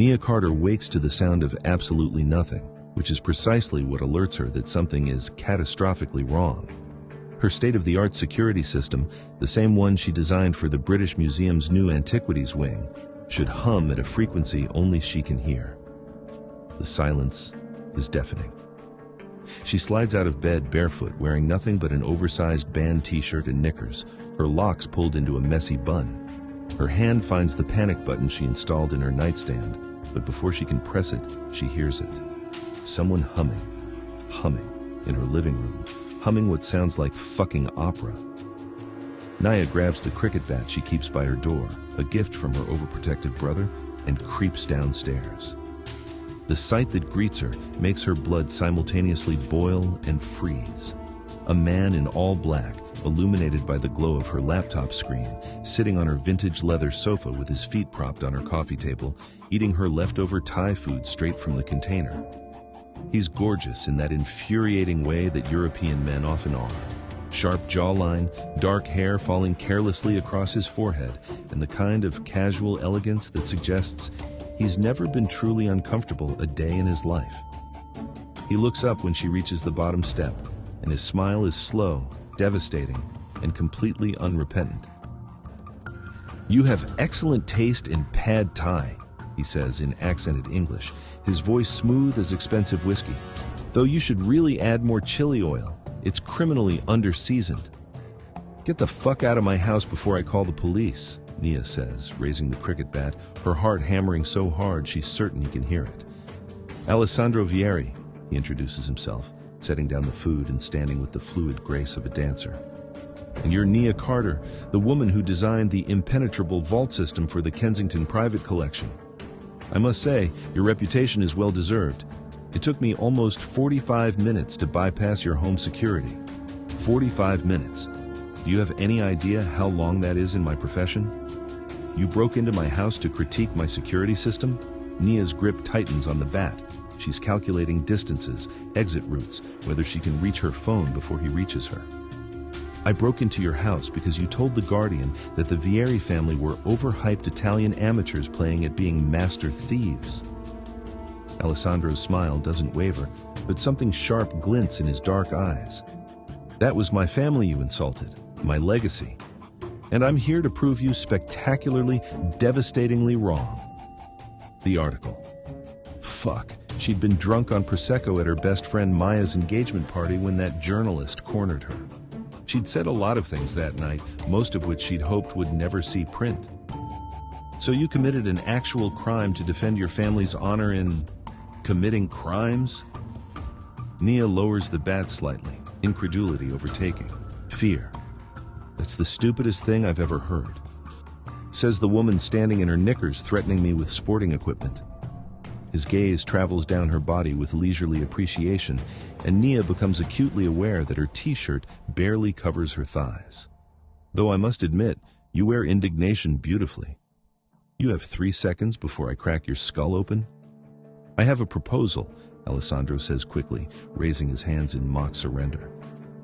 Nia Carter wakes to the sound of absolutely nothing, which is precisely what alerts her that something is catastrophically wrong. Her state-of-the-art security system, the same one she designed for the British Museum's new antiquities wing, should hum at a frequency only she can hear. The silence is deafening. She slides out of bed barefoot, wearing nothing but an oversized band t-shirt and knickers, her locks pulled into a messy bun. Her hand finds the panic button she installed in her nightstand, but before she can press it, she hears it. Someone humming in her living room, humming what sounds like fucking opera. Nia grabs the cricket bat she keeps by her door, a gift from her overprotective brother, and creeps downstairs. The sight that greets her makes her blood simultaneously boil and freeze. A man in all black, illuminated by the glow of her laptop screen, sitting on her vintage leather sofa with his feet propped on her coffee table, eating her leftover Thai food straight from the container. He's gorgeous in that infuriating way that European men often are. Sharp jawline, dark hair falling carelessly across his forehead, and the kind of casual elegance that suggests he's never been truly uncomfortable a day in his life. He looks up when she reaches the bottom step, and his smile is slow, devastating, and completely unrepentant. "You have excellent taste in pad thai," he says in accented English, his voice smooth as expensive whiskey. "Though you should really add more chili oil. It's criminally under-seasoned." "Get the fuck out of my house before I call the police," Nia says, raising the cricket bat, her heart hammering so hard she's certain he can hear it. "Alessandro Vieri," he introduces himself, setting down the food and standing with the fluid grace of a dancer. "And you're Nia Carter, the woman who designed the impenetrable vault system for the Kensington Private Collection. I must say, your reputation is well-deserved. It took me almost 45 minutes to bypass your home security. 45 minutes. Do you have any idea how long that is in my profession? You broke into my house to critique my security system?" Nia's grip tightens on the bat. She's calculating distances, exit routes, whether she can reach her phone before he reaches her. "I broke into your house because you told The Guardian that the Vieri family were overhyped Italian amateurs playing at being master thieves." Alessandro's smile doesn't waver, but something sharp glints in his dark eyes. "That was my family you insulted, my legacy. And I'm here to prove you spectacularly, devastatingly wrong." The article. Fuck, she'd been drunk on Prosecco at her best friend Maya's engagement party when that journalist cornered her. She'd said a lot of things that night, most of which she'd hoped would never see print. "So you committed an actual crime to defend your family's honor in committing crimes?" Nia lowers the bat slightly, incredulity overtaking. "Fear. That's the stupidest thing I've ever heard," says the woman standing in her knickers, threatening me with sporting equipment. His gaze travels down her body with leisurely appreciation, and Nia becomes acutely aware that her t-shirt barely covers her thighs. "Though I must admit, you wear indignation beautifully. You have 3 seconds before I crack your skull open?" "I have a proposal," Alessandro says quickly, raising his hands in mock surrender.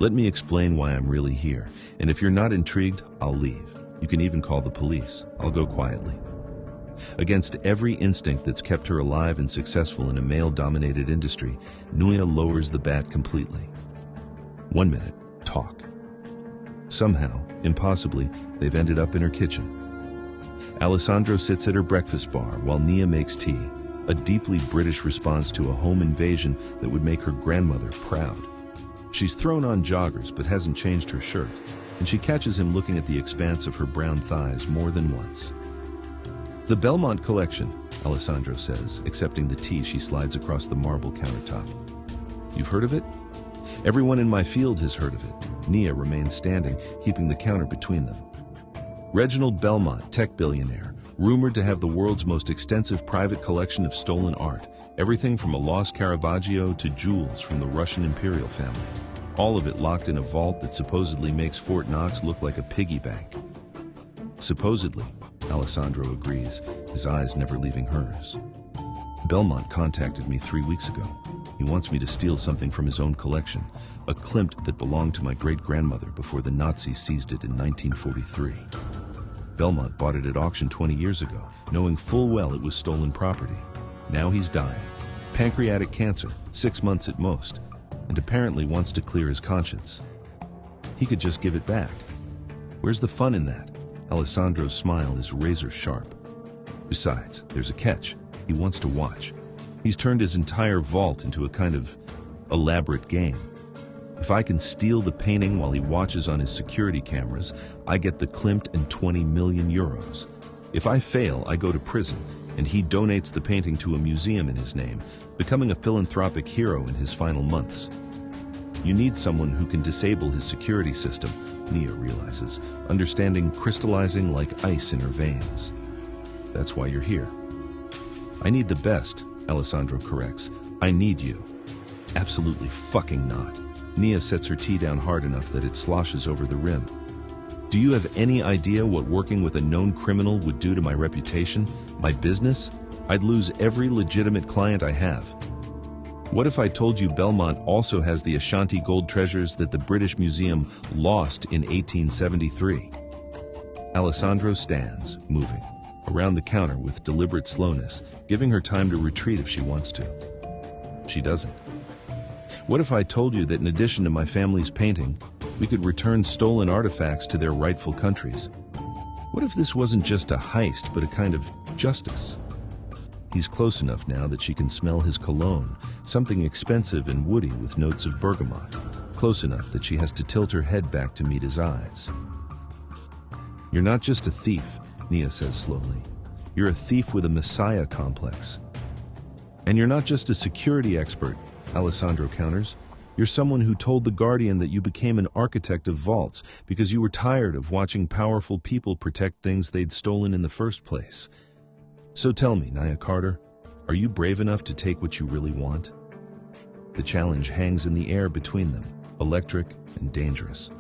"Let me explain why I'm really here, and if you're not intrigued, I'll leave. You can even call the police. I'll go quietly." Against every instinct that's kept her alive and successful in a male-dominated industry, Nia lowers the bat completely. 1 minute, talk. Somehow, impossibly, they've ended up in her kitchen. Alessandro sits at her breakfast bar while Nia makes tea, a deeply British response to a home invasion that would make her grandmother proud. She's thrown on joggers but hasn't changed her shirt, and she catches him looking at the expanse of her brown thighs more than once. "The Belmont collection," Alessandro says, accepting the tea she slides across the marble countertop. "You've heard of it?" "Everyone in my field has heard of it." Nia remains standing, keeping the counter between them. "Reginald Belmont, tech billionaire, rumored to have the world's most extensive private collection of stolen art, everything from a lost Caravaggio to jewels from the Russian imperial family. All of it locked in a vault that supposedly makes Fort Knox look like a piggy bank." "Supposedly," Alessandro agrees, his eyes never leaving hers. "Belmont contacted me 3 weeks ago. He wants me to steal something from his own collection, a Klimt that belonged to my great-grandmother before the Nazis seized it in 1943. Belmont bought it at auction 20 years ago, knowing full well it was stolen property. Now he's dying. Pancreatic cancer, 6 months at most, and apparently wants to clear his conscience. He could just give it back. Where's the fun in that? Alessandro's smile is razor sharp. Besides, there's a catch. He wants to watch. He's turned his entire vault into a kind of elaborate game. If I can steal the painting while he watches on his security cameras, I get the Klimt and 20 million euros. If I fail, I go to prison, and he donates the painting to a museum in his name, becoming a philanthropic hero in his final months. You need someone who can disable his security system, Nia realizes, understanding crystallizing like ice in her veins. That's why you're here. I need the best, Alessandro corrects. I need you. Absolutely fucking not. Nia sets her tea down hard enough that it sloshes over the rim. Do you have any idea what working with a known criminal would do to my reputation, my business? I'd lose every legitimate client I have. What if I told you Belmont also has the Ashanti gold treasures that the British Museum lost in 1873? Alessandro stands, moving, around the counter with deliberate slowness, giving her time to retreat if she wants to. She doesn't. What if I told you that in addition to my family's painting, we could return stolen artifacts to their rightful countries? What if this wasn't just a heist, but a kind of justice? He's close enough now that she can smell his cologne, something expensive and woody with notes of bergamot. Close enough that she has to tilt her head back to meet his eyes. You're not just a thief, Nia says slowly. You're a thief with a messiah complex. And you're not just a security expert, Alessandro counters. You're someone who told the Guardian that you became an architect of vaults because you were tired of watching powerful people protect things they'd stolen in the first place. So tell me, Nia Carter, are you brave enough to take what you really want? The challenge hangs in the air between them, electric and dangerous.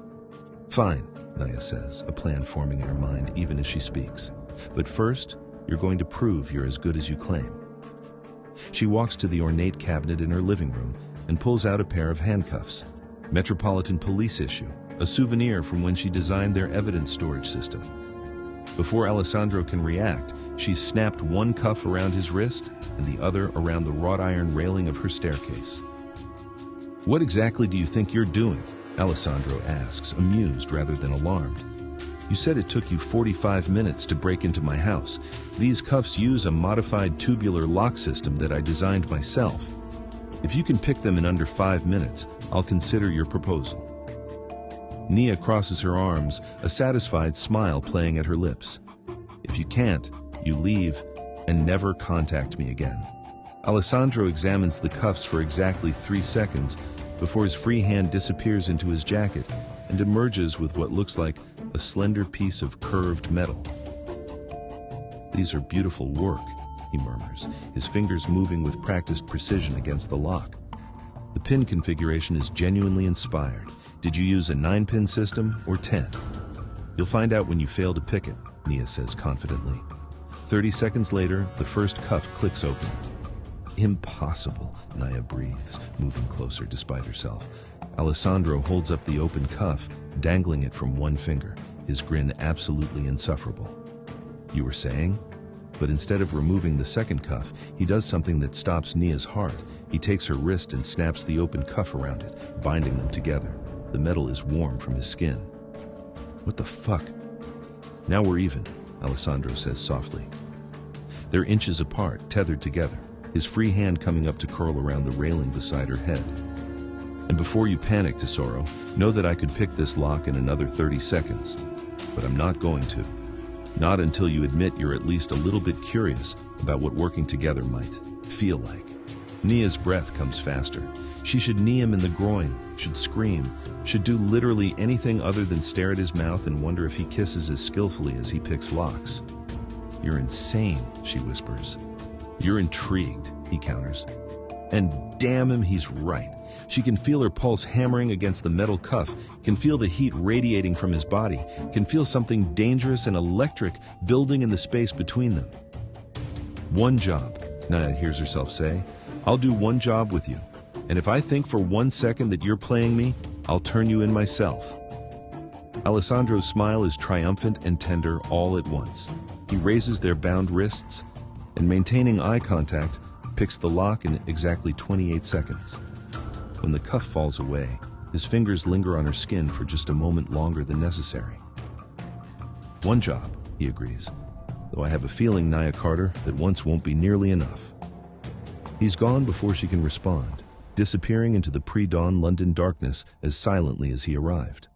Fine, Nia says, a plan forming in her mind even as she speaks. But first, you're going to prove you're as good as you claim. She walks to the ornate cabinet in her living room and pulls out a pair of handcuffs. Metropolitan Police issue, a souvenir from when she designed their evidence storage system. Before Alessandro can react, she's snapped one cuff around his wrist and the other around the wrought iron railing of her staircase. What exactly do you think you're doing? Alessandro asks, amused rather than alarmed. You said it took you 45 minutes to break into my house. These cuffs use a modified tubular lock system that I designed myself. If you can pick them in under 5 minutes, I'll consider your proposal. Nia crosses her arms, a satisfied smile playing at her lips. If you can't, you leave and never contact me again. Alessandro examines the cuffs for exactly 3 seconds before his free hand disappears into his jacket and emerges with what looks like a slender piece of curved metal. These are beautiful work, he murmurs, his fingers moving with practiced precision against the lock. The pin configuration is genuinely inspired. Did you use a 9-pin system or 10? You'll find out when you fail to pick it, Nia says confidently. 30 seconds later, the first cuff clicks open. Impossible, Nia breathes, moving closer despite herself. Alessandro holds up the open cuff, dangling it from one finger, his grin absolutely insufferable. You were saying? But instead of removing the second cuff, he does something that stops Nia's heart. He takes her wrist and snaps the open cuff around it, binding them together. The metal is warm from his skin. What the fuck? Now we're even, Alessandro says softly. They're inches apart, tethered together, his free hand coming up to curl around the railing beside her head. And before you panic, Tesoro, know that I could pick this lock in another 30 seconds. But I'm not going to. Not until you admit you're at least a little bit curious about what working together might feel like. Nia's breath comes faster. She should knee him in the groin, should scream, should do literally anything other than stare at his mouth and wonder if he kisses as skillfully as he picks locks. You're insane, she whispers. You're intrigued, he counters. And damn him, he's right. She can feel her pulse hammering against the metal cuff, can feel the heat radiating from his body, can feel something dangerous and electric building in the space between them. One job, Nia hears herself say. I'll do one job with you. And if I think for 1 second that you're playing me, I'll turn you in myself. Alessandro's smile is triumphant and tender all at once. He raises their bound wrists and, maintaining eye contact, picks the lock in exactly 28 seconds. When the cuff falls away, his fingers linger on her skin for just a moment longer than necessary. "One job," he agrees, "though I have a feeling, Nia Carter, that once won't be nearly enough." He's gone before she can respond, disappearing into the pre-dawn London darkness as silently as he arrived.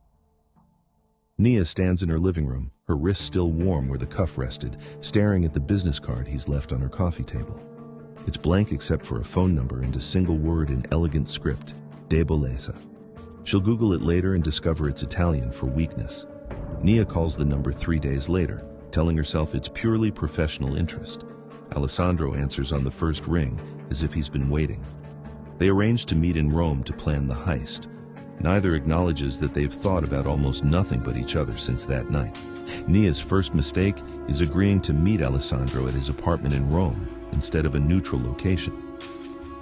Nia stands in her living room, her wrist still warm where the cuff rested, staring at the business card he's left on her coffee table. It's blank except for a phone number and a single word in elegant script, debolezza. She'll Google it later and discover it's Italian for weakness. Nia calls the number 3 days later, telling herself it's purely professional interest. Alessandro answers on the first ring, as if he's been waiting. They arrange to meet in Rome to plan the heist. Neither acknowledges that they've thought about almost nothing but each other since that night. Nia's first mistake is agreeing to meet Alessandro at his apartment in Rome instead of a neutral location.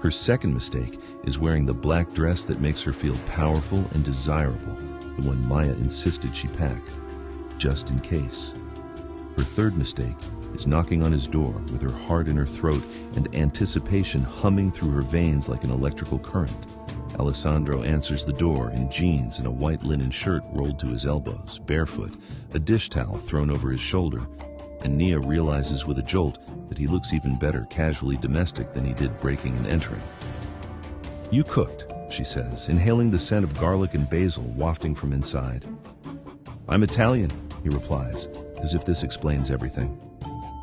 Her second mistake is wearing the black dress that makes her feel powerful and desirable, the one Maya insisted she pack, just in case. Her third mistake is knocking on his door with her heart in her throat and anticipation humming through her veins like an electrical current. Alessandro answers the door in jeans and a white linen shirt rolled to his elbows, barefoot, a dish towel thrown over his shoulder, and Nia realizes with a jolt that he looks even better casually domestic than he did breaking and entering. "You cooked," she says, inhaling the scent of garlic and basil wafting from inside. "I'm Italian," he replies, as if this explains everything.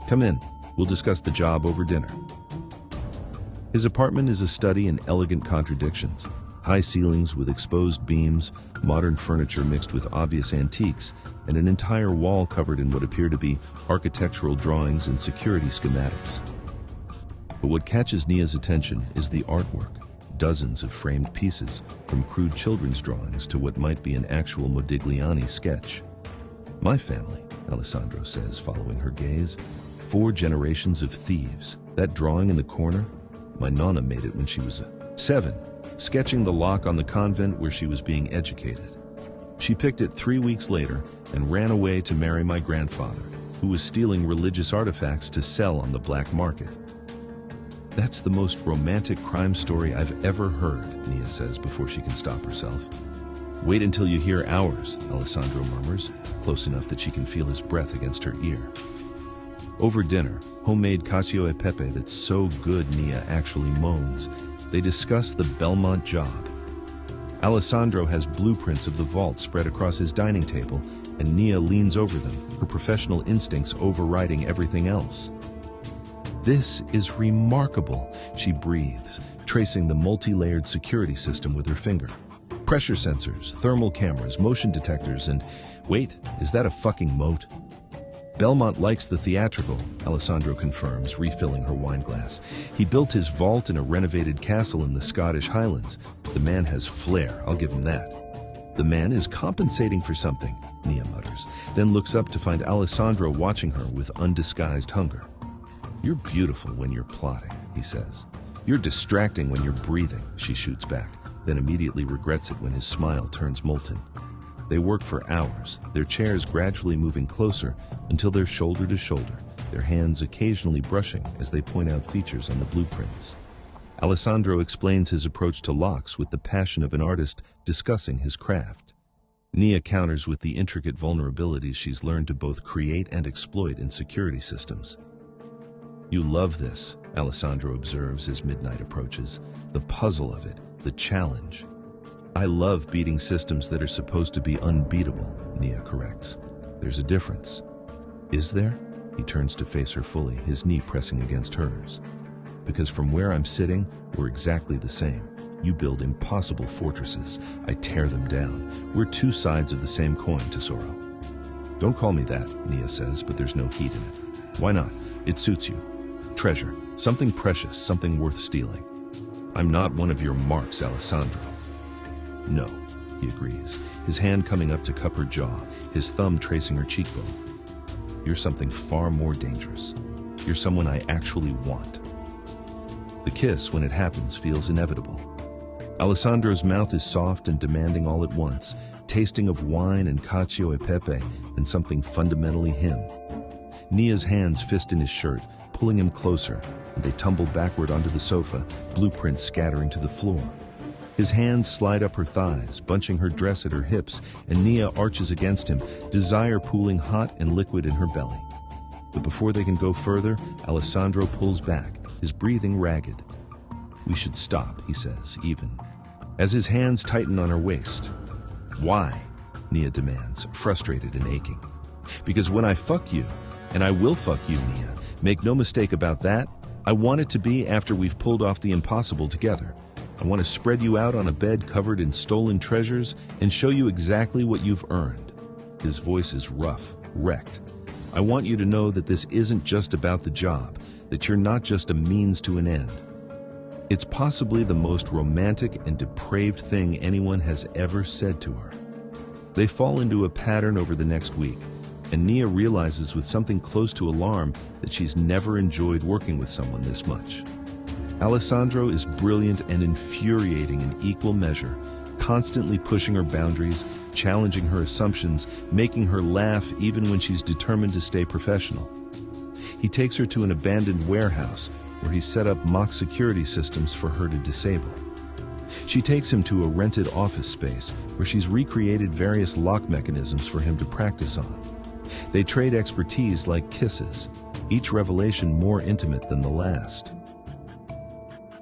"Come in, we'll discuss the job over dinner." His apartment is a study in elegant contradictions. High ceilings with exposed beams, modern furniture mixed with obvious antiques, and an entire wall covered in what appear to be architectural drawings and security schematics. But what catches Nia's attention is the artwork. Dozens of framed pieces, from crude children's drawings to what might be an actual Modigliani sketch. "My family," Alessandro says, following her gaze. "4 generations of thieves. That drawing in the corner? My nonna made it when she was 7, sketching the lock on the convent where she was being educated. She picked it 3 weeks later and ran away to marry my grandfather, who was stealing religious artifacts to sell on the black market." "That's the most romantic crime story I've ever heard," Nia says before she can stop herself. "Wait until you hear ours," Alessandro murmurs, close enough that she can feel his breath against her ear. Over dinner, homemade cacio e pepe that's so good Nia actually moans, they discuss the Belmont job. Alessandro has blueprints of the vault spread across his dining table, and Nia leans over them, her professional instincts overriding everything else. "This is remarkable," she breathes, tracing the multi-layered security system with her finger. "Pressure sensors, thermal cameras, motion detectors, and wait, is that a fucking moat?" "Belmont likes the theatrical," Alessandro confirms, refilling her wine glass. "He built his vault in a renovated castle in the Scottish Highlands. The man has flair, I'll give him that." "The man is compensating for something," Nia mutters, then looks up to find Alessandro watching her with undisguised hunger. "You're beautiful when you're plotting," he says. "You're distracting when you're breathing," she shoots back, then immediately regrets it when his smile turns molten. They work for hours, their chairs gradually moving closer until they're shoulder to shoulder, their hands occasionally brushing as they point out features on the blueprints. Alessandro explains his approach to locs with the passion of an artist discussing his craft. Nia counters with the intricate vulnerabilities she's learned to both create and exploit in security systems. "You love this," Alessandro observes as midnight approaches. "The puzzle of it, the challenge." "I love beating systems that are supposed to be unbeatable," Nia corrects. "There's a difference." "Is there?" He turns to face her fully, his knee pressing against hers. "Because from where I'm sitting, we're exactly the same. You build impossible fortresses. I tear them down. We're 2 sides of the same coin, Tesoro." "Don't call me that," Nia says, but there's no heat in it. "Why not? It suits you. Treasure. Something precious, something worth stealing." "I'm not one of your marks, Alessandro." "No," he agrees, his hand coming up to cup her jaw, his thumb tracing her cheekbone. "You're something far more dangerous. You're someone I actually want." The kiss, when it happens, feels inevitable. Alessandro's mouth is soft and demanding all at once, tasting of wine and cacio e pepe, and something fundamentally him. Nia's hands fist in his shirt, pulling him closer, and they tumble backward onto the sofa, blueprints scattering to the floor. His hands slide up her thighs, bunching her dress at her hips, and Nia arches against him, desire pooling hot and liquid in her belly. But before they can go further, Alessandro pulls back, his breathing ragged. "We should stop," he says, even, as his hands tighten on her waist. "Why?" Nia demands, frustrated and aching. "Because when I fuck you, and I will fuck you, Nia, make no mistake about that, I want it to be after we've pulled off the impossible together. I want to spread you out on a bed covered in stolen treasures and show you exactly what you've earned." His voice is rough, wrecked. "I want you to know that this isn't just about the job, that you're not just a means to an end." It's possibly the most romantic and depraved thing anyone has ever said to her. They fall into a pattern over the next week, and Nia realizes with something close to alarm that she's never enjoyed working with someone this much. Alessandro is brilliant and infuriating in equal measure, constantly pushing her boundaries, challenging her assumptions, making her laugh even when she's determined to stay professional. He takes her to an abandoned warehouse where he set up mock security systems for her to disable. She takes him to a rented office space where she's recreated various lock mechanisms for him to practice on. They trade expertise like kisses, each revelation more intimate than the last.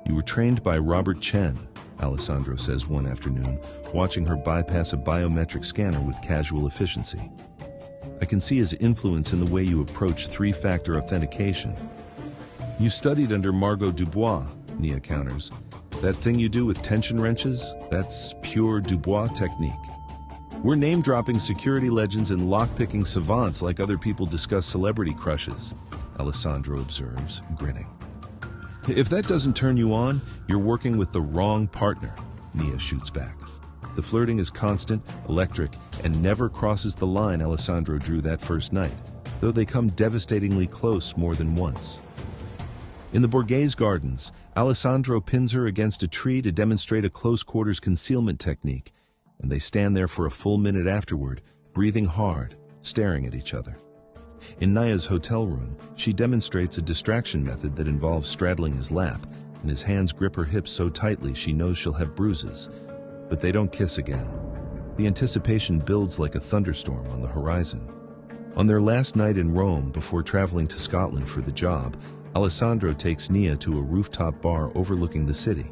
"You were trained by Robert Chen," Alessandro says one afternoon, watching her bypass a biometric scanner with casual efficiency. "I can see his influence in the way you approach three-factor authentication." "You studied under Margot Dubois," Nia counters. "That thing you do with tension wrenches, that's pure Dubois technique." "We're name-dropping security legends and lock-picking savants like other people discuss celebrity crushes," Alessandro observes, grinning. "If that doesn't turn you on, you're working with the wrong partner," Nia shoots back. The flirting is constant, electric, and never crosses the line Alessandro drew that first night, though they come devastatingly close more than once. In the Borghese Gardens, Alessandro pins her against a tree to demonstrate a close-quarters concealment technique, and they stand there for a full minute afterward, breathing hard, staring at each other. In Nia's hotel room, she demonstrates a distraction method that involves straddling his lap, and his hands grip her hips so tightly she knows she'll have bruises. But they don't kiss again. The anticipation builds like a thunderstorm on the horizon. On their last night in Rome before traveling to Scotland for the job, Alessandro takes Nia to a rooftop bar overlooking the city.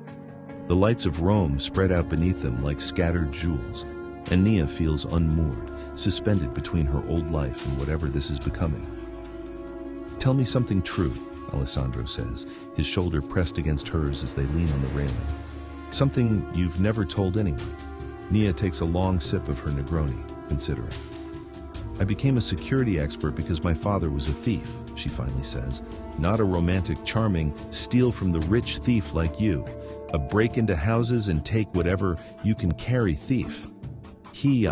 The lights of Rome spread out beneath them like scattered jewels, and Nia feels unmoored, suspended between her old life and whatever this is becoming. "Tell me something true," Alessandro says, his shoulder pressed against hers as they lean on the railing. "Something you've never told anyone." Nia takes a long sip of her Negroni, considering. "I became a security expert because my father was a thief," she finally says. "Not a romantic, charming, steal from the rich thief like you. A break into houses and take whatever you can carry thief. He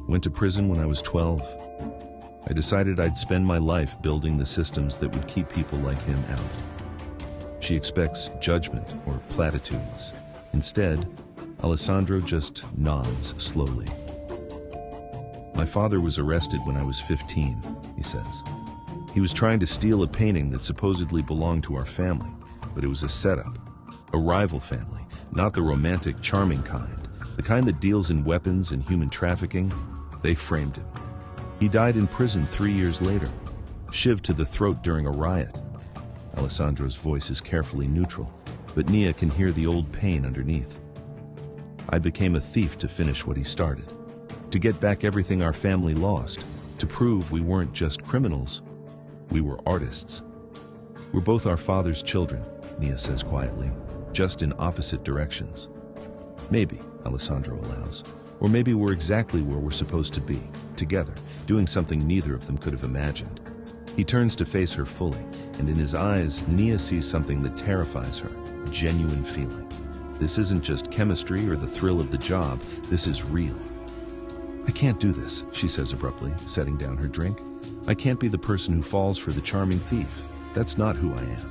went to prison when I was 12. I decided I'd spend my life building the systems that would keep people like him out." She expects judgment or platitudes. Instead, Alessandro just nods slowly. "My father was arrested when I was 15, he says. "He was trying to steal a painting that supposedly belonged to our family, but it was a setup. A rival family, not the romantic, charming kind, the kind that deals in weapons and human trafficking. They framed him. He died in prison 3 years later, shivved to the throat during a riot." Alessandro's voice is carefully neutral, but Nia can hear the old pain underneath. "I became a thief to finish what he started, to get back everything our family lost, to prove we weren't just criminals, we were artists. We're both our father's children," Nia says quietly, "just in opposite directions." "Maybe," Alessandro allows, "or maybe we're exactly where we're supposed to be, together, doing something neither of them could have imagined." He turns to face her fully, and in his eyes, Nia sees something that terrifies her, genuine feeling. This isn't just chemistry or the thrill of the job, this is real. "I can't do this," she says abruptly, setting down her drink. "I can't be the person who falls for the charming thief. That's not who I am."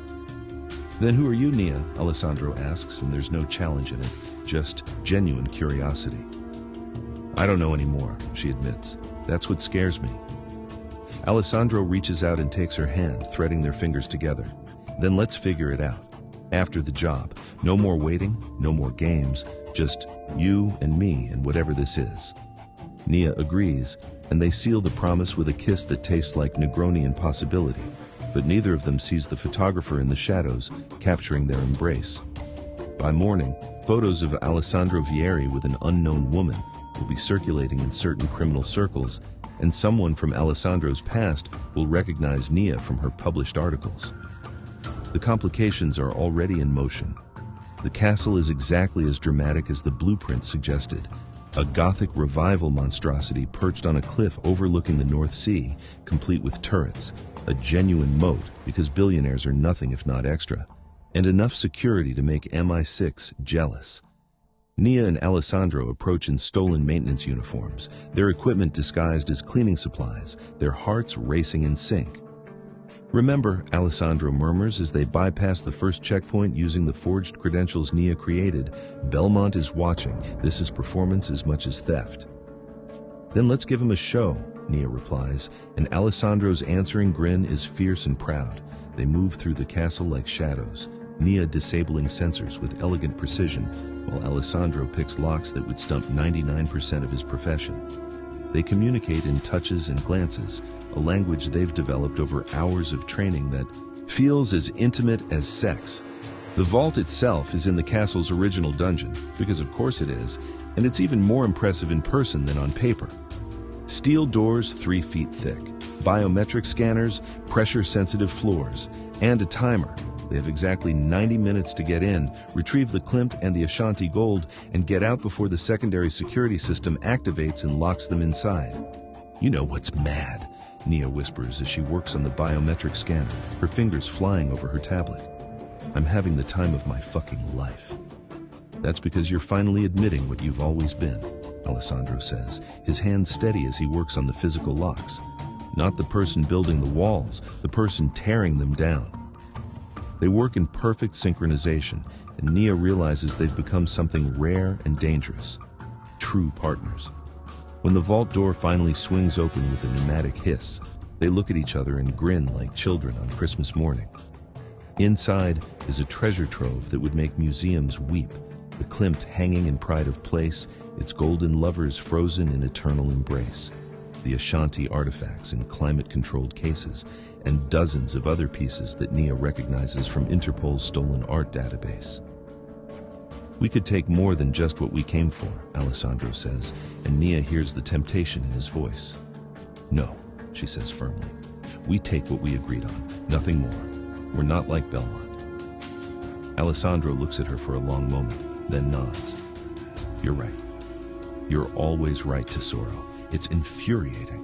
"Then who are you, Nia?" Alessandro asks, and there's no challenge in it, just genuine curiosity. I don't know anymore, she admits. That's what scares me. Alessandro reaches out and takes her hand, threading their fingers together. Then let's figure it out. After the job, no more waiting, no more games, just you and me and whatever this is. Nia agrees, and they seal the promise with a kiss that tastes like Negroni and possibility, but neither of them sees the photographer in the shadows, capturing their embrace. By morning, photos of Alessandro Vieri with an unknown woman will be circulating in certain criminal circles, and someone from Alessandro's past will recognize Nia from her published articles. The complications are already in motion. The castle is exactly as dramatic as the blueprint suggested. A Gothic revival monstrosity perched on a cliff overlooking the North Sea, complete with turrets, a genuine moat because billionaires are nothing if not extra, and enough security to make MI6 jealous. Nia and Alessandro approach in stolen maintenance uniforms, their equipment disguised as cleaning supplies, their hearts racing in sync. Remember, Alessandro murmurs as they bypass the first checkpoint using the forged credentials Nia created, Belmont is watching. This is performance as much as theft. Then let's give him a show, Nia replies, and Alessandro's answering grin is fierce and proud. They move through the castle like shadows, Nia disabling sensors with elegant precision, while Alessandro picks locks that would stump 99% of his profession. They communicate in touches and glances, a language they've developed over hours of training that feels as intimate as sex. The vault itself is in the castle's original dungeon, because of course it is, and it's even more impressive in person than on paper. Steel doors 3 feet thick, biometric scanners, pressure-sensitive floors, and a timer. They have exactly 90 minutes to get in, retrieve the Klimt and the Ashanti gold, and get out before the secondary security system activates and locks them inside. You know what's mad? Nia whispers as she works on the biometric scanner, her fingers flying over her tablet. I'm having the time of my fucking life. That's because you're finally admitting what you've always been, Alessandro says, his hands steady as he works on the physical locks. Not the person building the walls, the person tearing them down. They work in perfect synchronization, and Nia realizes they've become something rare and dangerous. True partners. When the vault door finally swings open with a pneumatic hiss, they look at each other and grin like children on Christmas morning. Inside is a treasure trove that would make museums weep, the Klimt hanging in pride of place, its golden lovers frozen in eternal embrace, the Ashanti artifacts in climate-controlled cases, and dozens of other pieces that Nia recognizes from Interpol's stolen art database. We could take more than just what we came for, Alessandro says, and Nia hears the temptation in his voice. No, she says firmly. We take what we agreed on, nothing more. We're not like Belmont. Alessandro looks at her for a long moment, then nods. You're right. You're always right, Tesoro. It's infuriating.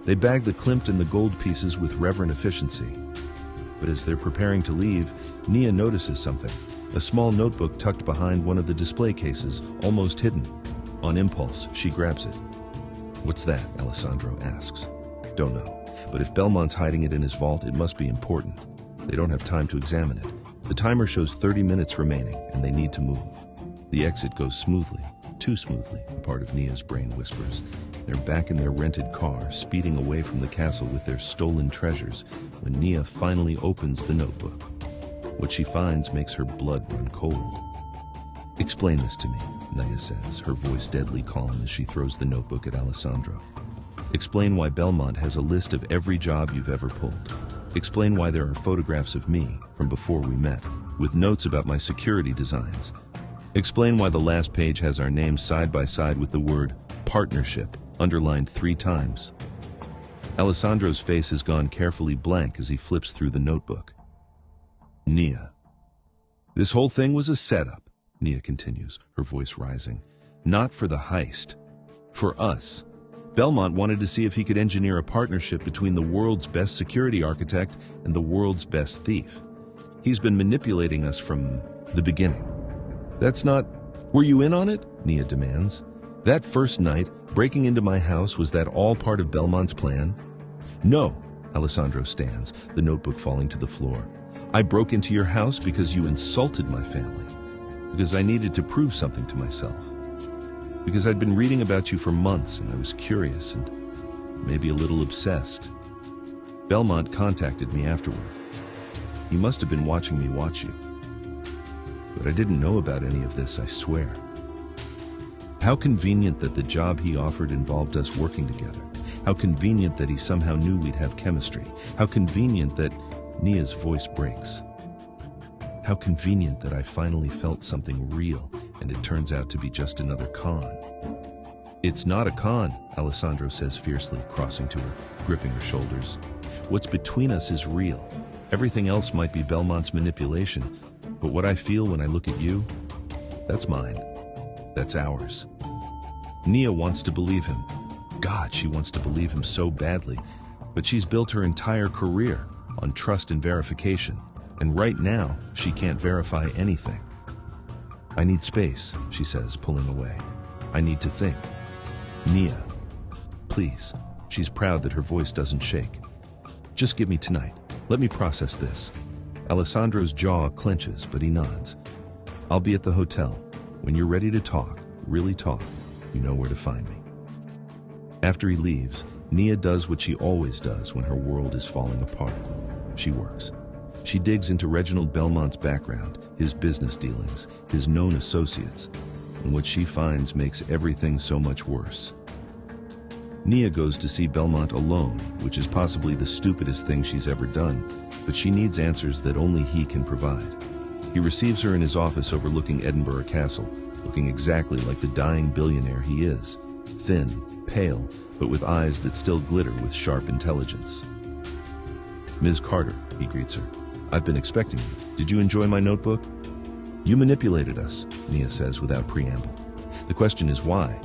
They bag the Klimt and the gold pieces with reverent efficiency. But as they're preparing to leave, Nia notices something. A small notebook tucked behind one of the display cases, almost hidden. On impulse, she grabs it. What's that? Alessandro asks. Don't know, but if Belmont's hiding it in his vault, it must be important. They don't have time to examine it. The timer shows 30 minutes remaining, and they need to move. The exit goes smoothly, too smoothly, a part of Nia's brain whispers. They're back in their rented car, speeding away from the castle with their stolen treasures, when Nia finally opens the notebook. What she finds makes her blood run cold. Explain this to me, Nia says, her voice deadly calm as she throws the notebook at Alessandro. Explain why Belmont has a list of every job you've ever pulled. Explain why there are photographs of me from before we met, with notes about my security designs. Explain why the last page has our names side by side with the word partnership underlined 3 times. Alessandro's face has gone carefully blank as he flips through the notebook. Nia. This whole thing was a setup, Nia continues, her voice rising. Not for the heist. For us. Belmont wanted to see if he could engineer a partnership between the world's best security architect and the world's best thief. He's been manipulating us from the beginning. That's not... Were you in on it? Nia demands. That first night, breaking into my house, was that all part of Belmont's plan? No, Alessandro stands, the notebook falling to the floor. I broke into your house because you insulted my family. Because I needed to prove something to myself. Because I'd been reading about you for months and I was curious and maybe a little obsessed. Belmont contacted me afterward. He must have been watching me watch you. But I didn't know about any of this, I swear. How convenient that the job he offered involved us working together. How convenient that he somehow knew we'd have chemistry. How convenient that Nia's voice breaks. How convenient that I finally felt something real and it turns out to be just another con. It's not a con, Alessandro says fiercely, crossing to her, gripping her shoulders. What's between us is real. Everything else might be Belmont's manipulation, but what I feel when I look at you, that's mine. That's ours. Nia wants to believe him. God, she wants to believe him so badly, but she's built her entire career on trust and verification, and right now, she can't verify anything. I need space, she says, pulling away. I need to think. Nia, please. She's proud that her voice doesn't shake. Just give me tonight. Let me process this. Alessandro's jaw clenches, but he nods. I'll be at the hotel. When you're ready to talk, really talk, you know where to find me. After he leaves, Nia does what she always does when her world is falling apart. She works. She digs into Reginald Belmont's background, his business dealings, his known associates, and what she finds makes everything so much worse. Nia goes to see Belmont alone, which is possibly the stupidest thing she's ever done, but she needs answers that only he can provide. He receives her in his office overlooking Edinburgh Castle, looking exactly like the dying billionaire he is, thin, pale, but with eyes that still glitter with sharp intelligence. Ms. Carter, he greets her. I've been expecting you. Did you enjoy my notebook? You manipulated us, Nia says without preamble. The question is why?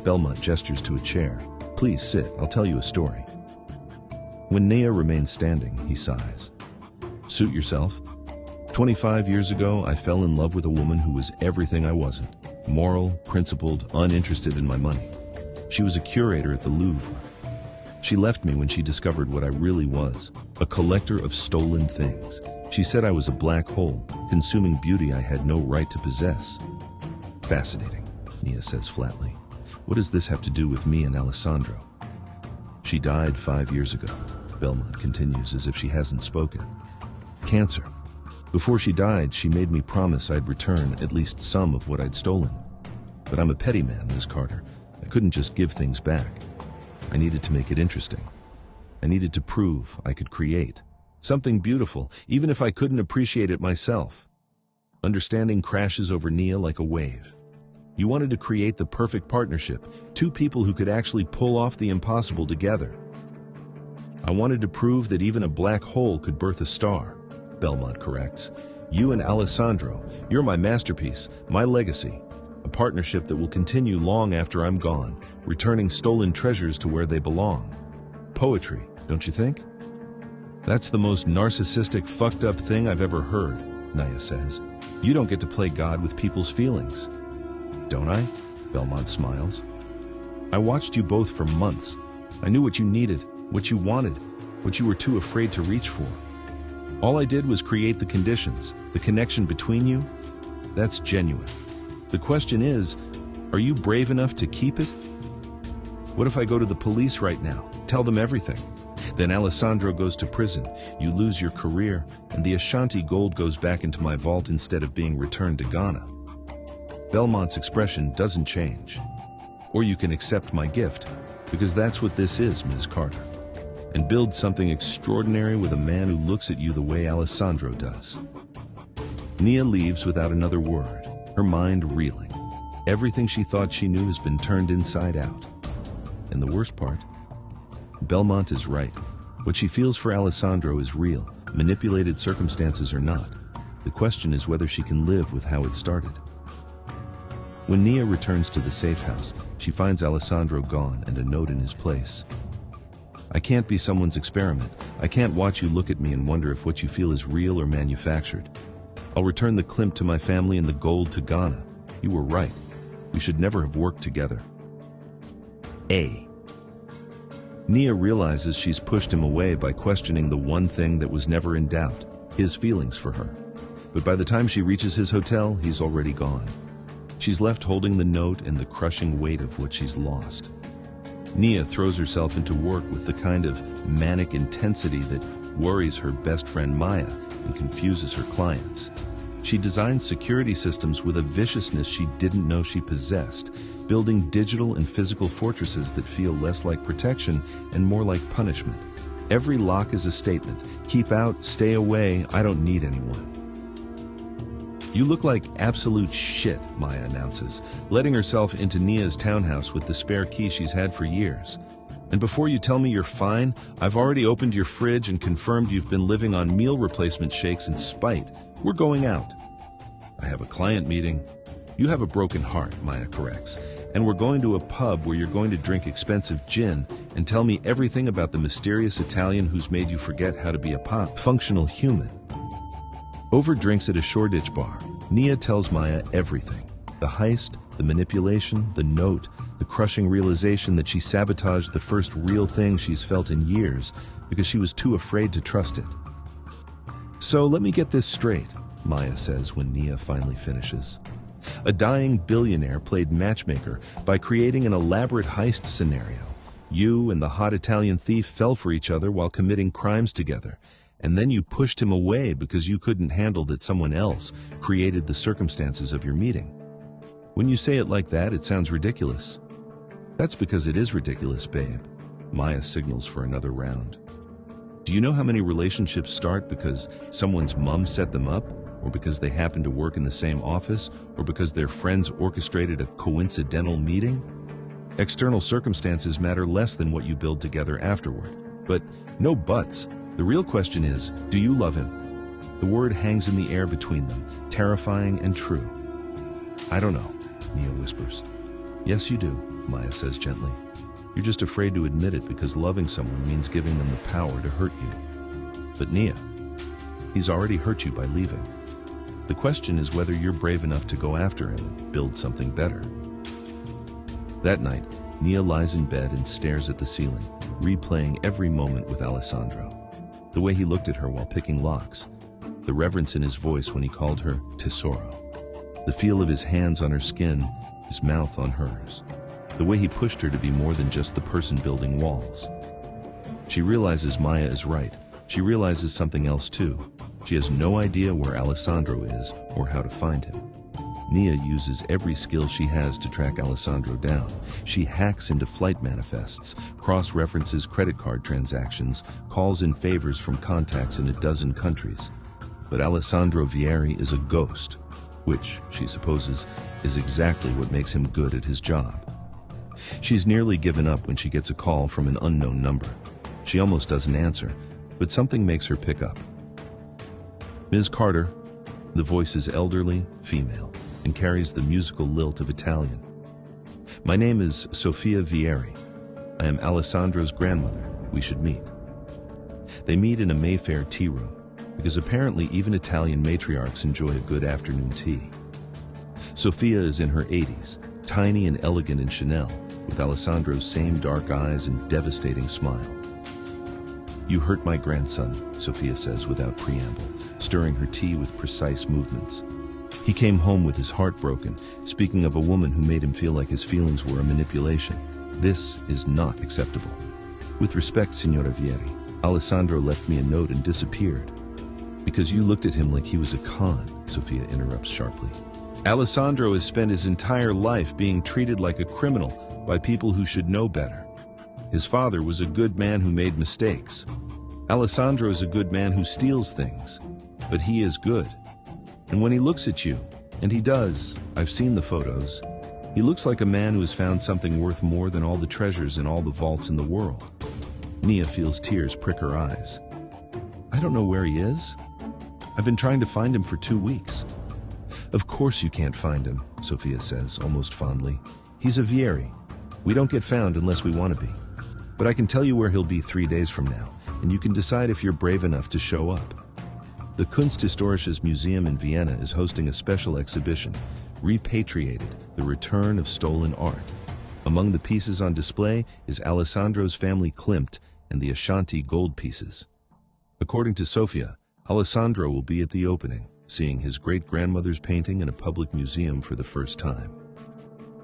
Belmont gestures to a chair. Please sit, I'll tell you a story. When Nia remains standing, he sighs. Suit yourself. 25 years ago, I fell in love with a woman who was everything I wasn't. Moral, principled, uninterested in my money. She was a curator at the Louvre. She left me when she discovered what I really was, a collector of stolen things. She said I was a black hole, consuming beauty I had no right to possess. Fascinating, Nia says flatly. What does this have to do with me and Alessandro? She died 5 years ago, Belmont continues as if she hasn't spoken. Cancer. Before she died, she made me promise I'd return at least some of what I'd stolen. But I'm a petty man, Ms. Carter. I couldn't just give things back. I needed to make it interesting. I needed to prove I could create something beautiful, even if I couldn't appreciate it myself. Understanding crashes over Nia like a wave. You wanted to create the perfect partnership, two people who could actually pull off the impossible together. I wanted to prove that even a black hole could birth a star, Belmont corrects. You and Alessandro, you're my masterpiece, my legacy. A partnership that will continue long after I'm gone, returning stolen treasures to where they belong. Poetry, don't you think? That's the most narcissistic, fucked up thing I've ever heard, Nia says. You don't get to play God with people's feelings. Don't I? Belmont smiles. I watched you both for months. I knew what you needed, what you wanted, what you were too afraid to reach for. All I did was create the conditions, the connection between you. That's genuine. The question is, are you brave enough to keep it? What if I go to the police right now, tell them everything? Then Alessandro goes to prison, you lose your career, and the Ashanti gold goes back into my vault instead of being returned to Ghana. Belmont's expression doesn't change. Or you can accept my gift, because that's what this is, Ms. Carter, and build something extraordinary with a man who looks at you the way Alessandro does. Nia leaves without another word. Her mind reeling. Everything she thought she knew has been turned inside out. And the worst part? Belmont is right. What she feels for Alessandro is real, manipulated circumstances or not. The question is whether she can live with how it started. When Nia returns to the safe house, she finds Alessandro gone and a note in his place. I can't be someone's experiment. I can't watch you look at me and wonder if what you feel is real or manufactured. I'll return the Klimt to my family and the gold to Ghana. You were right. We should never have worked together. Nia realizes she's pushed him away by questioning the one thing that was never in doubt, his feelings for her. But by the time she reaches his hotel, he's already gone. She's left holding the note and the crushing weight of what she's lost. Nia throws herself into work with the kind of manic intensity that worries her best friend Maya and confuses her clients. She designs security systems with a viciousness she didn't know she possessed, building digital and physical fortresses that feel less like protection and more like punishment. Every lock is a statement. Keep out, stay away, I don't need anyone. You look like absolute shit, Maya announces, letting herself into Nia's townhouse with the spare key she's had for years. And before you tell me you're fine, I've already opened your fridge and confirmed you've been living on meal replacement shakes in spite. We're going out. I have a client meeting. You have a broken heart, Maya corrects. And we're going to a pub where you're going to drink expensive gin and tell me everything about the mysterious Italian who's made you forget how to be a functional human. Over drinks at a Shoreditch bar, Nia tells Maya everything. The heist, the manipulation, the note, the crushing realization that she sabotaged the first real thing she's felt in years because she was too afraid to trust it. So let me get this straight, Maya says when Nia finally finishes. A dying billionaire played matchmaker by creating an elaborate heist scenario. You and the hot Italian thief fell for each other while committing crimes together, and then you pushed him away because you couldn't handle that someone else created the circumstances of your meeting. When you say it like that, it sounds ridiculous. That's because it is ridiculous, babe. Maya signals for another round. Do you know how many relationships start because someone's mom set them up? Or because they happen to work in the same office, or because their friends orchestrated a coincidental meeting? External circumstances matter less than what you build together afterward. But no buts. The real question is, do you love him? The word hangs in the air between them, terrifying and true. I don't know, Nia whispers. Yes, you do, Maya says gently. You're just afraid to admit it because loving someone means giving them the power to hurt you. But Nia, he's already hurt you by leaving. The question is whether you're brave enough to go after him and build something better. That night, Nia lies in bed and stares at the ceiling, replaying every moment with Alessandro. The way he looked at her while picking locks, the reverence in his voice when he called her tesoro, the feel of his hands on her skin, his mouth on hers, the way he pushed her to be more than just the person building walls. She realizes Maya is right. She realizes something else too. She has no idea where Alessandro is or how to find him. Nia uses every skill she has to track Alessandro down. She hacks into flight manifests, cross-references credit card transactions, calls in favors from contacts in a dozen countries. But Alessandro Vieri is a ghost, which, she supposes, is exactly what makes him good at his job. She's nearly given up when she gets a call from an unknown number. She almost doesn't answer, but something makes her pick up. Ms. Carter, the voice is elderly, female, and carries the musical lilt of Italian. My name is Sofia Vieri. I am Alessandro's grandmother. We should meet. They meet in a Mayfair tea room, because apparently even Italian matriarchs enjoy a good afternoon tea. Sofia is in her 80s, tiny and elegant in Chanel, with Alessandro's same dark eyes and devastating smile. You hurt my grandson, Sofia says without preamble, stirring her tea with precise movements. He came home with his heart broken, speaking of a woman who made him feel like his feelings were a manipulation. This is not acceptable. With respect, Signora Vieri, Alessandro left me a note and disappeared. Because you looked at him like he was a con, Sofia interrupts sharply. Alessandro has spent his entire life being treated like a criminal by people who should know better. His father was a good man who made mistakes. Alessandro is a good man who steals things, but he is good. And when he looks at you, and he does, I've seen the photos, he looks like a man who has found something worth more than all the treasures in all the vaults in the world. Nia feels tears prick her eyes. I don't know where he is. I've been trying to find him for 2 weeks. Of course you can't find him, Sofia says, almost fondly. He's a Vieri. We don't get found unless we want to be. But I can tell you where he'll be 3 days from now, and you can decide if you're brave enough to show up. The Kunsthistorisches Museum in Vienna is hosting a special exhibition, Repatriated, the Return of Stolen Art. Among the pieces on display is Alessandro's family Klimt and the Ashanti gold pieces. According to Sofia, Alessandro will be at the opening, seeing his great-grandmother's painting in a public museum for the first time.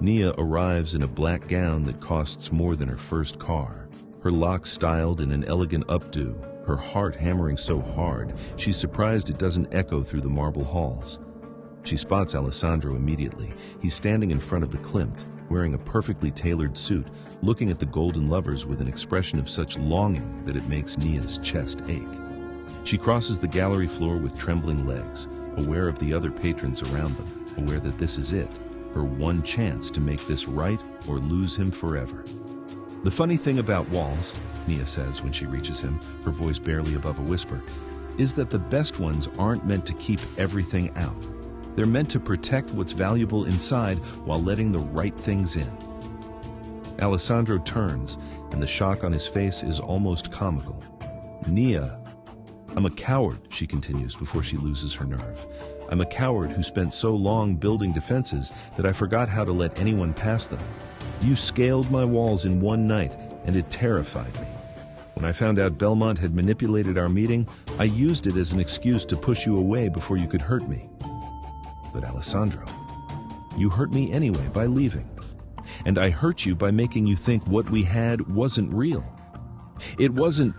Nia arrives in a black gown that costs more than her first car, her locks styled in an elegant updo, her heart hammering so hard she's surprised it doesn't echo through the marble halls. She spots Alessandro immediately. He's standing in front of the Klimt, wearing a perfectly tailored suit, looking at the golden lovers with an expression of such longing that it makes Nia's chest ache. She crosses the gallery floor with trembling legs, aware of the other patrons around them, aware that this is it, her one chance to make this right or lose him forever. "The funny thing about walls," Nia says when she reaches him, her voice barely above a whisper, "is that the best ones aren't meant to keep everything out. They're meant to protect what's valuable inside while letting the right things in." Alessandro turns, and the shock on his face is almost comical. "Nia, I'm a coward," she continues before she loses her nerve. "I'm a coward who spent so long building defenses that I forgot how to let anyone pass them. You scaled my walls in one night, and it terrified me. When I found out Belmont had manipulated our meeting, I used it as an excuse to push you away before you could hurt me. But Alessandro, you hurt me anyway by leaving. And I hurt you by making you think what we had wasn't real." "It wasn't.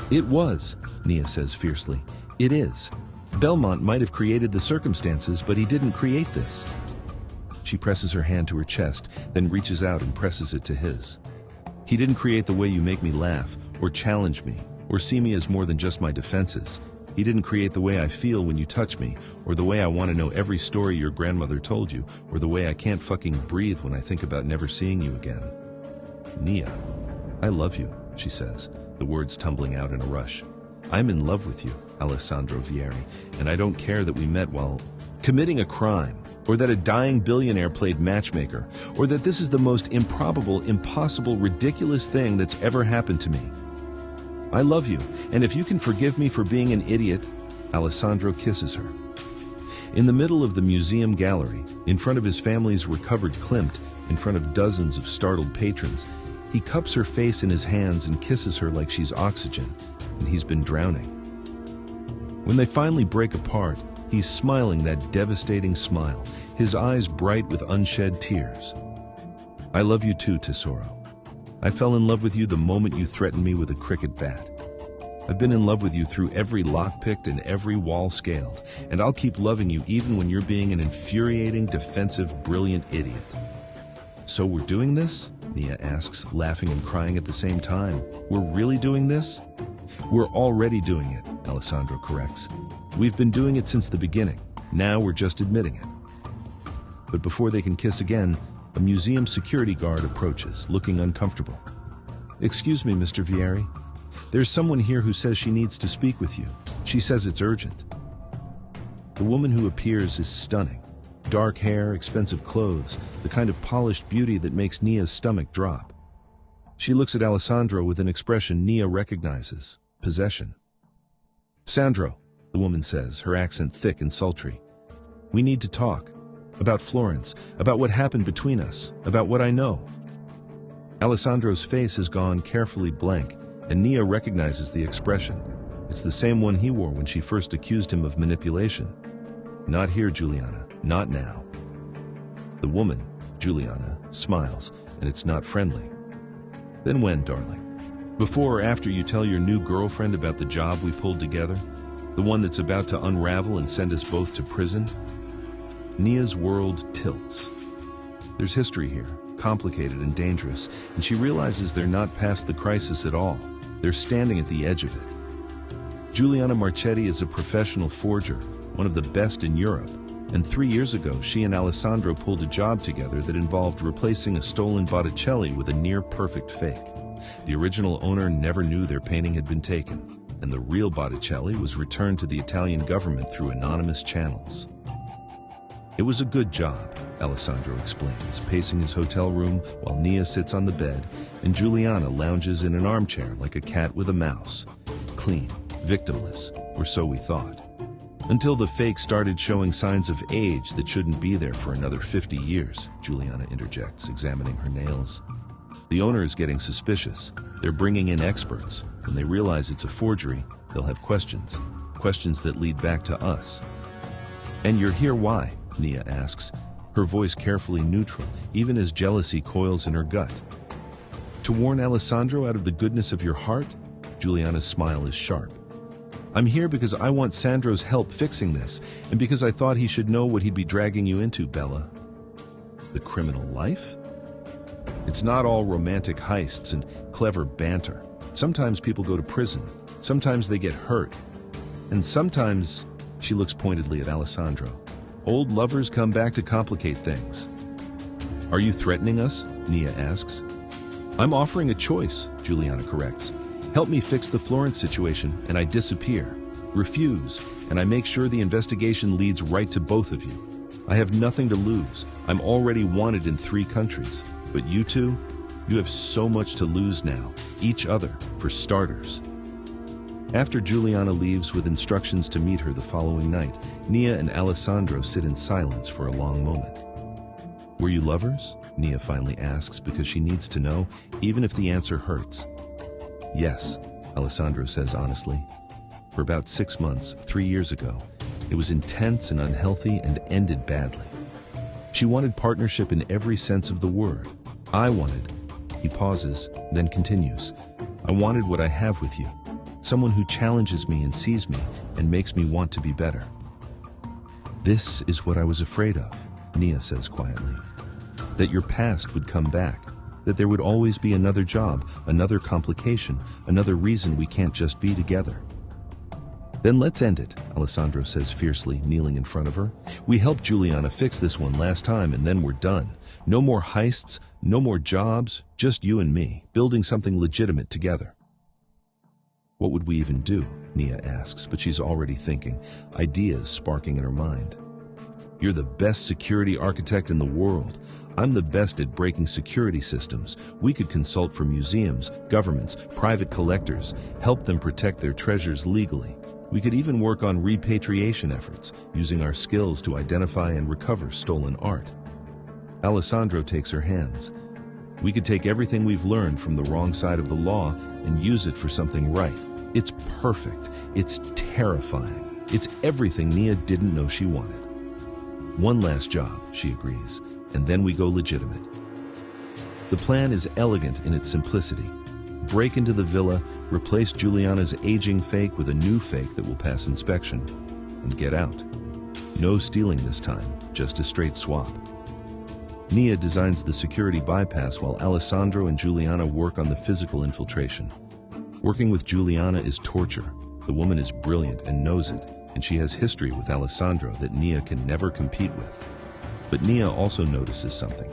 It was," Nia says fiercely. "It is. Belmont might have created the circumstances, but he didn't create this." She presses her hand to her chest, then reaches out and presses it to his. "He didn't create the way you make me laugh, or challenge me, or see me as more than just my defenses. He didn't create the way I feel when you touch me, or the way I want to know every story your grandmother told you, or the way I can't fucking breathe when I think about never seeing you again." "Nia, I love you," she says, the words tumbling out in a rush. "I'm in love with you, Alessandro Vieri, and I don't care that we met while committing a crime, or that a dying billionaire played matchmaker, or that this is the most improbable, impossible, ridiculous thing that's ever happened to me. I love you, and if you can forgive me for being an idiot." Alessandro kisses her. In the middle of the museum gallery, in front of his family's recovered Klimt, in front of dozens of startled patrons, he cups her face in his hands and kisses her like she's oxygen, and he's been drowning. When they finally break apart, he's smiling that devastating smile, his eyes bright with unshed tears. "I love you too, Tesoro. I fell in love with you the moment you threatened me with a cricket bat. I've been in love with you through every lock picked and every wall scaled, and I'll keep loving you even when you're being an infuriating, defensive, brilliant idiot." "So we're doing this?" Nia asks, laughing and crying at the same time. "We're really doing this?" "We're already doing it," Alessandro corrects. "We've been doing it since the beginning. Now we're just admitting it." But before they can kiss again, a museum security guard approaches, looking uncomfortable. "Excuse me, Mr. Vieri. There's someone here who says she needs to speak with you. She says it's urgent." The woman who appears is stunning. Dark hair, expensive clothes, the kind of polished beauty that makes Nia's stomach drop. She looks at Alessandro with an expression Nia recognizes: possession. "Sandro," the woman says, her accent thick and sultry. "We need to talk. About Florence, about what happened between us, about what I know." Alessandro's face has gone carefully blank, and Nia recognizes the expression. It's the same one he wore when she first accused him of manipulation. "Not here, Juliana. Not now." The woman, Juliana, smiles, and it's not friendly. "Then when, darling? Before or after you tell your new girlfriend about the job we pulled together? The one that's about to unravel and send us both to prison?" Nia's world tilts. There's history here, complicated and dangerous, and she realizes they're not past the crisis at all. They're standing at the edge of it. Juliana Marchetti is a professional forger, one of the best in Europe, and 3 years ago she and Alessandro pulled a job together that involved replacing a stolen Botticelli with a near-perfect fake. The original owner never knew their painting had been taken, and the real Botticelli was returned to the Italian government through anonymous channels. "It was a good job," Alessandro explains, pacing his hotel room while Nia sits on the bed and Juliana lounges in an armchair like a cat with a mouse. Clean, victimless, or so we thought. Until the fake started showing signs of age that shouldn't be there for another 50 years, Juliana interjects, examining her nails. The owner is getting suspicious. They're bringing in experts. When they realize it's a forgery, they'll have questions. Questions that lead back to us. And you're here why? Nia asks, her voice carefully neutral, even as jealousy coils in her gut. To warn Alessandro out of the goodness of your heart? Juliana's smile is sharp. I'm here because I want Sandro's help fixing this, and because I thought he should know what he'd be dragging you into, Bella. The criminal life? It's not all romantic heists and clever banter. Sometimes people go to prison. Sometimes they get hurt. And sometimes, she looks pointedly at Alessandro, old lovers come back to complicate things. Are you threatening us? Nia asks. I'm offering a choice, Juliana corrects. Help me fix the Florence situation and I disappear. Refuse, and I make sure the investigation leads right to both of you. I have nothing to lose. I'm already wanted in 3 countries. But you two, you have so much to lose now. Each other, for starters. After Juliana leaves with instructions to meet her the following night, Nia and Alessandro sit in silence for a long moment. Were you lovers? Nia finally asks because she needs to know, even if the answer hurts. Yes, Alessandro says honestly. For about 6 months, 3 years ago, it was intense and unhealthy and ended badly. She wanted partnership in every sense of the word. I wanted, he pauses, then continues, I wanted what I have with you. Someone who challenges me and sees me and makes me want to be better. This is what I was afraid of, Nia says quietly. That your past would come back, that there would always be another job, another complication, another reason we can't just be together. Then let's end it, Alessandro says fiercely, kneeling in front of her. We helped Juliana fix this one last time and then we're done. No more heists, no more jobs, just you and me, building something legitimate together. What would we even do? Nia asks, but she's already thinking, ideas sparking in her mind. You're the best security architect in the world. I'm the best at breaking security systems. We could consult for museums, governments, private collectors, help them protect their treasures legally. We could even work on repatriation efforts, using our skills to identify and recover stolen art. Alessandro takes her hands. We could take everything we've learned from the wrong side of the law and use it for something right. It's perfect. It's terrifying. It's everything Nia didn't know she wanted. One last job, she agrees, and then we go legitimate. The plan is elegant in its simplicity. Break into the villa, replace Juliana's aging fake with a new fake that will pass inspection, and get out. No stealing this time, just a straight swap. Nia designs the security bypass while Alessandro and Juliana work on the physical infiltration. Working with Juliana is torture. The woman is brilliant and knows it, and she has history with Alessandro that Nia can never compete with. But Nia also notices something.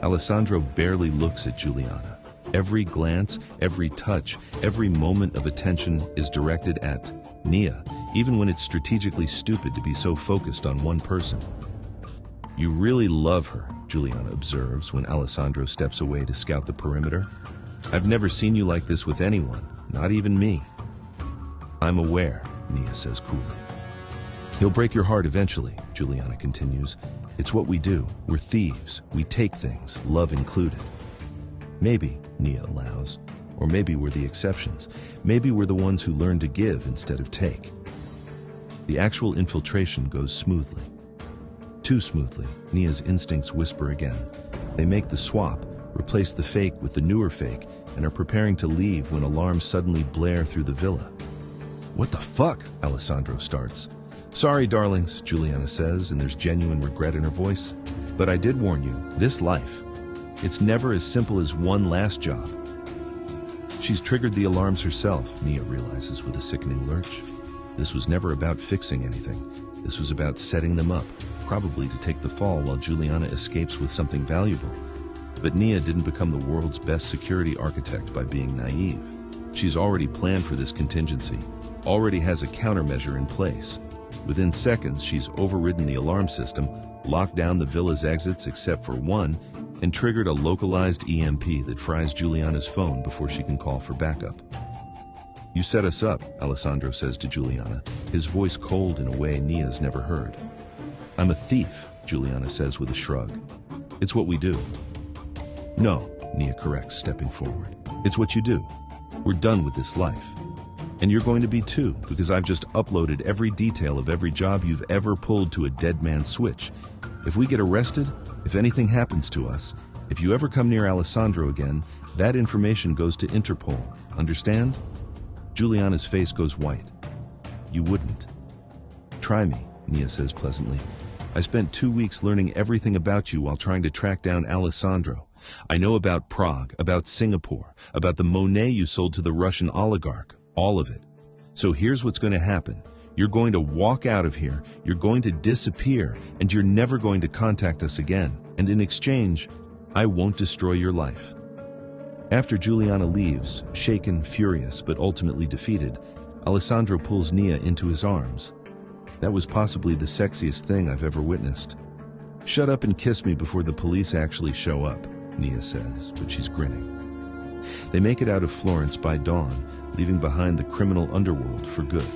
Alessandro barely looks at Juliana. Every glance, every touch, every moment of attention is directed at Nia, even when it's strategically stupid to be so focused on one person. You really love her, Juliana observes when Alessandro steps away to scout the perimeter. I've never seen you like this with anyone, not even me. I'm aware, Nia says coolly. He'll break your heart eventually, Juliana continues. It's what we do. We're thieves. We take things, love included. Maybe, Nia allows, or maybe we're the exceptions. Maybe we're the ones who learn to give instead of take. The actual infiltration goes smoothly. Too smoothly, Nia's instincts whisper again. They make the swap, replace the fake with the newer fake, and are preparing to leave when alarms suddenly blare through the villa. What the fuck? Alessandro starts. Sorry, darlings, Juliana says, and there's genuine regret in her voice. But I did warn you, this life, it's never as simple as one last job. She's triggered the alarms herself, Nia realizes with a sickening lurch. This was never about fixing anything. This was about setting them up, probably to take the fall while Juliana escapes with something valuable. But Nia didn't become the world's best security architect by being naive. She's already planned for this contingency, already has a countermeasure in place. Within seconds, she's overridden the alarm system, locked down the villa's exits except for one, and triggered a localized EMP that fries Juliana's phone before she can call for backup. You set us up, Alessandro says to Juliana, his voice cold in a way Nia's never heard. I'm a thief, Juliana says with a shrug. It's what we do. No, Nia corrects, stepping forward. It's what you do. We're done with this life. And you're going to be too, because I've just uploaded every detail of every job you've ever pulled to a dead man's switch. If we get arrested, if anything happens to us, if you ever come near Alessandro again, that information goes to Interpol. Understand? Juliana's face goes white. You wouldn't. Try me, Nia says pleasantly. I spent 2 weeks learning everything about you while trying to track down Alessandro. I know about Prague, about Singapore, about the Monet you sold to the Russian oligarch, all of it. So here's what's going to happen. You're going to walk out of here, you're going to disappear, and you're never going to contact us again. And in exchange, I won't destroy your life. After Juliana leaves, shaken, furious, but ultimately defeated, Alessandro pulls Nia into his arms. That was possibly the sexiest thing I've ever witnessed. Shut up and kiss me before the police actually show up, Nia says, but she's grinning. They make it out of Florence by dawn, leaving behind the criminal underworld for good.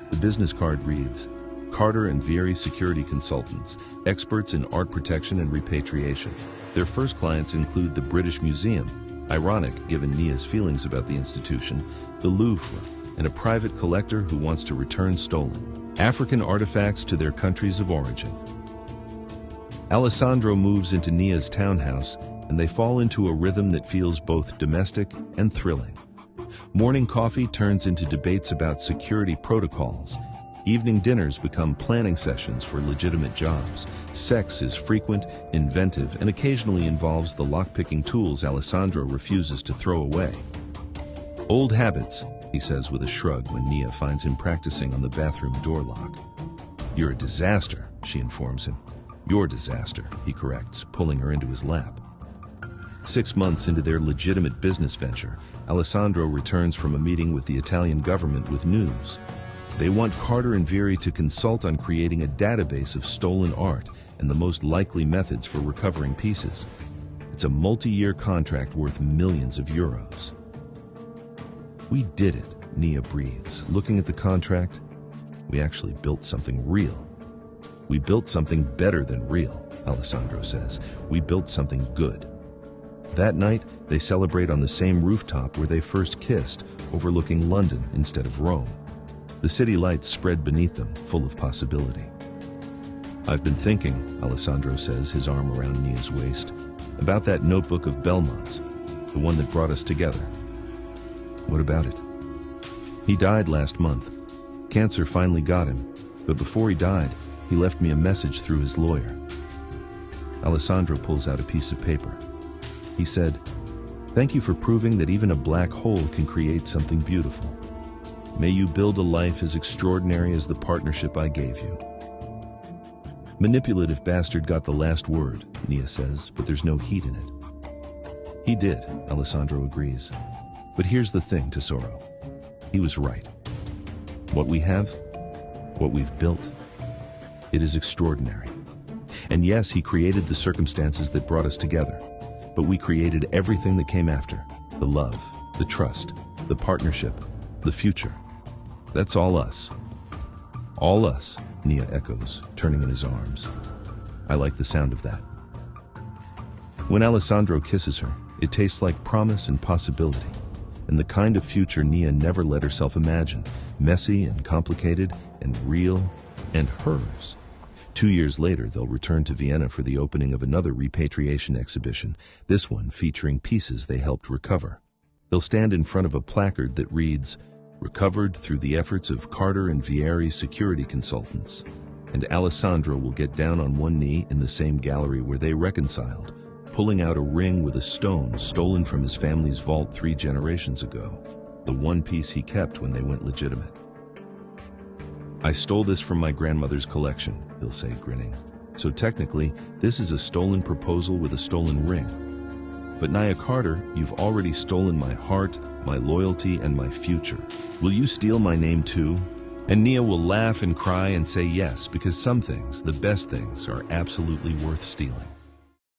The business card reads, Carter and Vieri Security Consultants, experts in art protection and repatriation. Their first clients include the British Museum, ironic given Nia's feelings about the institution, the Louvre, and a private collector who wants to return stolen African artifacts to their countries of origin. Alessandro moves into Nia's townhouse, and they fall into a rhythm that feels both domestic and thrilling. Morning coffee turns into debates about security protocols. Evening dinners become planning sessions for legitimate jobs. Sex is frequent, inventive, and occasionally involves the lock-picking tools Alessandro refuses to throw away. Old habits, he says with a shrug when Nia finds him practicing on the bathroom door lock. You're a disaster, she informs him. Your disaster, he corrects, pulling her into his lap. 6 months into their legitimate business venture, Alessandro returns from a meeting with the Italian government with news. They want Carter and Vieri to consult on creating a database of stolen art and the most likely methods for recovering pieces. It's a multi-year contract worth millions of euros. We did it, Nia breathes. Looking at the contract, we actually built something real. We built something better than real, Alessandro says. We built something good. That night, they celebrate on the same rooftop where they first kissed, overlooking London instead of Rome. The city lights spread beneath them, full of possibility. I've been thinking, Alessandro says, his arm around Nia's waist, about that notebook of Belmont's, the one that brought us together. What about it? He died last month. Cancer finally got him, but before he died, he left me a message through his lawyer. Alessandro pulls out a piece of paper. He said, "Thank you for proving that even a black hole can create something beautiful. May you build a life as extraordinary as the partnership I gave you." Manipulative bastard got the last word, Nia says, but there's no heat in it. He did, Alessandro agrees. But here's the thing, Tesoro. He was right. What we have, what we've built, it is extraordinary. And yes, he created the circumstances that brought us together, but we created everything that came after. The love, the trust, the partnership, the future. That's all us. All us, Nia echoes, turning in his arms. I like the sound of that. When Alessandro kisses her, it tastes like promise and possibility, and the kind of future Nia never let herself imagine, messy and complicated and real and hers. 2 years later, they'll return to Vienna for the opening of another repatriation exhibition, this one featuring pieces they helped recover. They'll stand in front of a placard that reads, "Recovered through the efforts of Carter and Vieri Security Consultants," and Alessandro will get down on one knee in the same gallery where they reconciled, pulling out a ring with a stone stolen from his family's vault 3 generations ago, the one piece he kept when they went legitimate. "I stole this from my grandmother's collection," he'll say, grinning. "So technically, this is a stolen proposal with a stolen ring. But Nia Carter, you've already stolen my heart, my loyalty, and my future. Will you steal my name too?" And Nia will laugh and cry and say yes, because some things, the best things, are absolutely worth stealing.